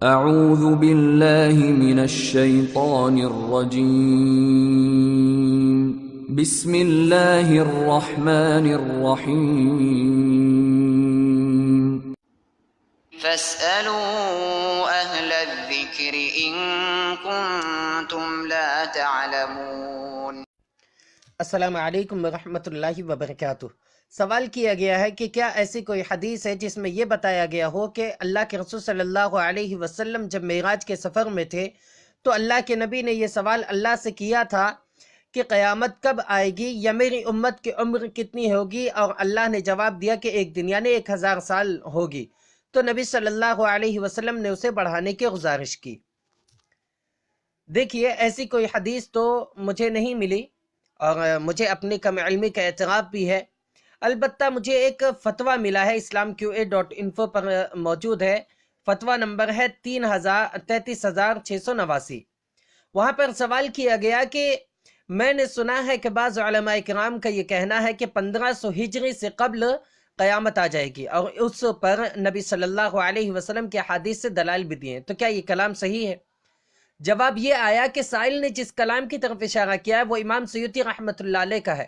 اعوذ باللہ من الشیطان الرجیم بسم اللہ الرحمن الرحیم فاسألوا أهل الذكر إن كنتم لا تعلمون۔ السلام علیکم ورحمۃ اللہ وبرکاتہ۔ سوال کیا گیا ہے کہ کیا ایسی کوئی حدیث ہے جس میں یہ بتایا گیا ہو کہ اللہ کے رسول صلی اللہ علیہ وسلم جب معراج کے سفر میں تھے تو اللہ کے نبی نے یہ سوال اللہ سے کیا تھا کہ قیامت کب آئے گی یا میری امت کی عمر کتنی ہوگی، اور اللہ نے جواب دیا کہ ایک دن یعنی 1000 سال ہوگی، تو نبی صلی اللہ علیہ وسلم نے اسے بڑھانے کی گزارش کی۔ دیکھیے، ایسی کوئی حدیث تو مجھے نہیں ملی اور مجھے اپنی کم علمی کا اعتراف بھی ہے۔ البتہ مجھے ایک فتویٰ ملا ہے، islamqa.info پر موجود ہے، فتویٰ نمبر ہے 33,689۔ وہاں پر سوال کیا گیا کہ میں نے سنا ہے کہ بعض علماء کرام کا یہ کہنا ہے کہ 1500 ہجری سے قبل قیامت آ جائے گی، اور اس پر نبی صلی اللہ علیہ وسلم کے حدیث سے دلائل بھی دیے ہیں، تو کیا یہ کلام صحیح ہے؟ جواب یہ آیا کہ سائل نے جس کلام کی طرف اشارہ کیا ہے وہ امام سیوطی رحمۃ اللہ علیہ کا ہے۔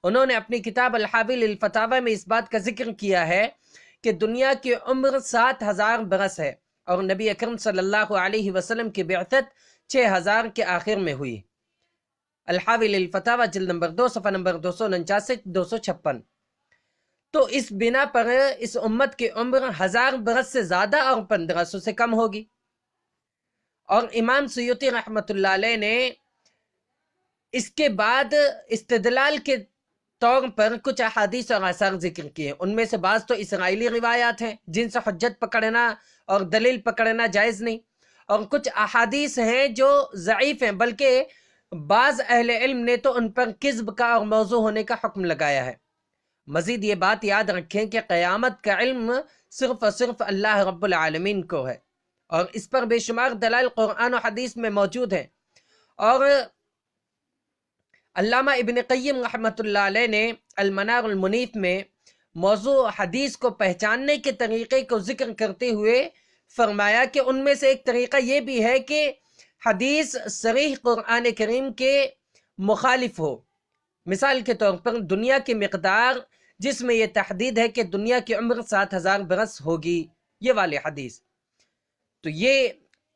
انہوں نے اپنی کتاب الحاوی للفتاوی میں اس بات کا ذکر کیا ہے کہ دنیا کی عمر 7000 برس ہے، اور نبی اکرم صلی اللہ علیہ وسلم کی بعثت 6000 کے آخر میں ہوئی۔ الحاوی للفتاوی جلد نمبر 2 صفحہ نمبر 249-256۔ تو اس بنا پر اس امت کی عمر 1000 برس سے زیادہ اور 1500 سے کم ہوگی۔ اور امام سیوطی رحمۃ اللہ علیہ نے اس کے بعد استدلال کے طور پر کچھ احادیث اور آثار ذکر کیے، ان میں سے بعض تو اسرائیلی روایات ہیں جن سے حجت پکڑنا اور دلیل پکڑنا جائز نہیں، اور کچھ احادیث ہیں جو ضعیف ہیں، بلکہ بعض اہل علم نے تو ان پر کذب کا اور موضوع ہونے کا حکم لگایا ہے۔ مزید یہ بات یاد رکھیں کہ قیامت کا علم صرف اور صرف اللہ رب العالمین کو ہے، اور اس پر بے شمار دلائل قرآن و حدیث میں موجود ہیں۔ اور علامہ ابن قیم رحمۃ اللہ علیہ نے المنار المنیف میں موضوع حدیث کو پہچاننے کے طریقے کو ذکر کرتے ہوئے فرمایا کہ ان میں سے ایک طریقہ یہ بھی ہے کہ حدیث صریح قرآن کریم کے مخالف ہو۔ مثال کے طور پر دنیا کی مقدار جس میں یہ تحدید ہے کہ دنیا کی عمر 7000 برس ہوگی، یہ والی حدیث، تو یہ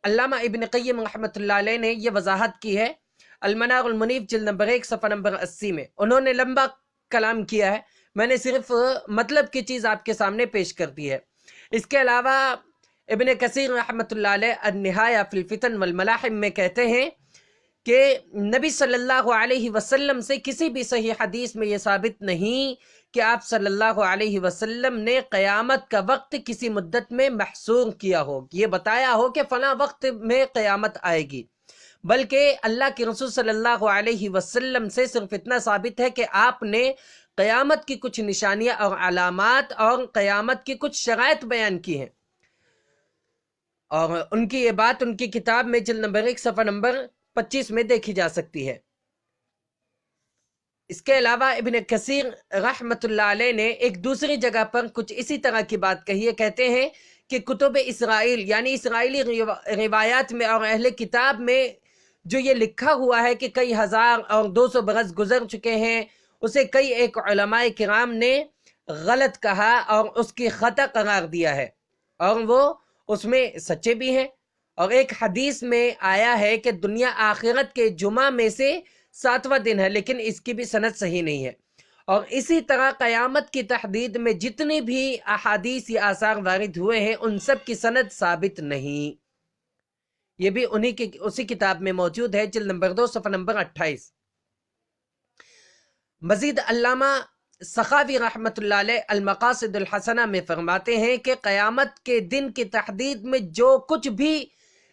علامہ ابن قیم رحمۃ اللہ علیہ نے یہ وضاحت کی ہے المنار المنیف جلد نمبر 1 صفحہ نمبر 80 میں۔ انہوں نے لمبا کلام کیا ہے، میں نے صرف مطلب کی چیز آپ کے سامنے پیش کر دی ہے۔ اس کے علاوہ ابن کثیر رحمۃ اللہ علیہ النہایہ فی الفتن والملاحم میں کہتے ہیں کہ نبی صلی اللہ علیہ وسلم سے کسی بھی صحیح حدیث میں یہ ثابت نہیں کہ آپ صلی اللہ علیہ وسلم نے قیامت کا وقت کسی مدت میں محصور کیا ہو، یہ بتایا ہو کہ فلاں وقت میں قیامت آئے گی، بلکہ اللہ کے رسول صلی اللہ علیہ وسلم سے صرف اتنا ثابت ہے کہ آپ نے قیامت کی کچھ نشانیاں اور علامات اور قیامت کی کچھ شرائط بیان کی ہیں، اور ان کی یہ بات ان کی کتاب میں جلد نمبر 1 صفحہ نمبر 25 میں دیکھی جا سکتی ہے۔ اس کے علاوہ ابن کثیر رحمۃ اللہ علیہ نے ایک دوسری جگہ پر کچھ اسی طرح کی بات کہی ہے، کہتے ہیں کہ کتب اسرائیل یعنی اسرائیلی روایات میں اور اہل کتاب میں جو یہ لکھا ہوا ہے کہ کئی 1000 اور 200 برس گزر چکے ہیں، اسے کئی ایک علماء کرام نے غلط کہا اور اس کی خطا قرار دیا ہے، اور وہ اس میں سچے بھی ہیں۔ اور ایک حدیث میں آیا ہے کہ دنیا آخرت کے جمعہ میں سے 7واں دن ہے، لیکن اس کی بھی سند صحیح نہیں ہے۔ اور اسی طرح قیامت کی تحدید میں جتنی بھی احادیث یا آثار وارد ہوئے ہیں ان سب کی سند ثابت نہیں، یہ بھی اسی کتاب میں موجود ہے، جلد نمبر 2 صفحہ نمبر 28۔ مزید علامہ سخاوی رحمۃ اللہ علیہ المقاصد الحسنہ میں فرماتے ہیں کہ قیامت کے دن کی تحدید میں جو کچھ بھی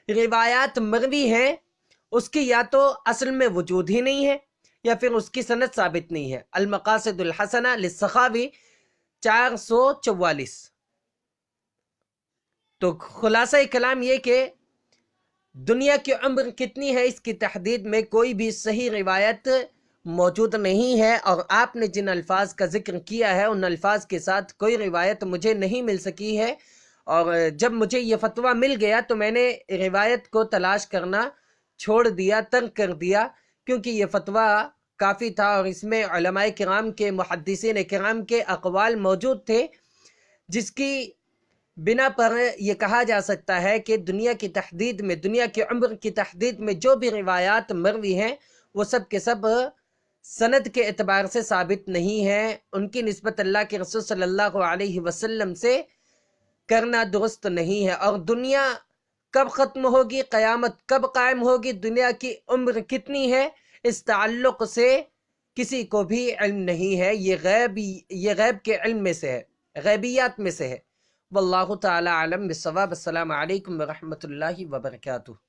روایات مروی ہیں اس کی یا تو اصل میں وجود ہی نہیں ہے یا پھر اس کی سند ثابت نہیں ہے۔ المقاصد الحسنہ للسخاوی 444۔ تو خلاصہ کلام یہ کہ دنیا کی عمر کتنی ہے اس کی تحدید میں کوئی بھی صحیح روایت موجود نہیں ہے، اور آپ نے جن الفاظ کا ذکر کیا ہے ان الفاظ کے ساتھ کوئی روایت مجھے نہیں مل سکی ہے، اور جب مجھے یہ فتویٰ مل گیا تو میں نے روایت کو تلاش کرنا چھوڑ دیا، ترک کر دیا، کیونکہ یہ فتویٰ کافی تھا اور اس میں علماء کرام کے، محدثین کرام کے اقوال موجود تھے، جس کی بنا پر یہ کہا جا سکتا ہے کہ دنیا کی تحدید میں، دنیا کی عمر کی تحدید میں جو بھی روایات مروی ہیں وہ سب کے سب سند کے اعتبار سے ثابت نہیں ہیں، ان کی نسبت اللہ کے رسول صلی اللہ علیہ وسلم سے کرنا درست نہیں ہے۔ اور دنیا کب ختم ہوگی، قیامت کب قائم ہوگی، دنیا کی عمر کتنی ہے، اس تعلق سے کسی کو بھی علم نہیں ہے، یہ غیب کے علم میں سے ہے، غیبیات میں سے ہے۔ واللہ تعالی عالم بالصواب۔ السلام علیکم ورحمۃ اللہ وبرکاتہ۔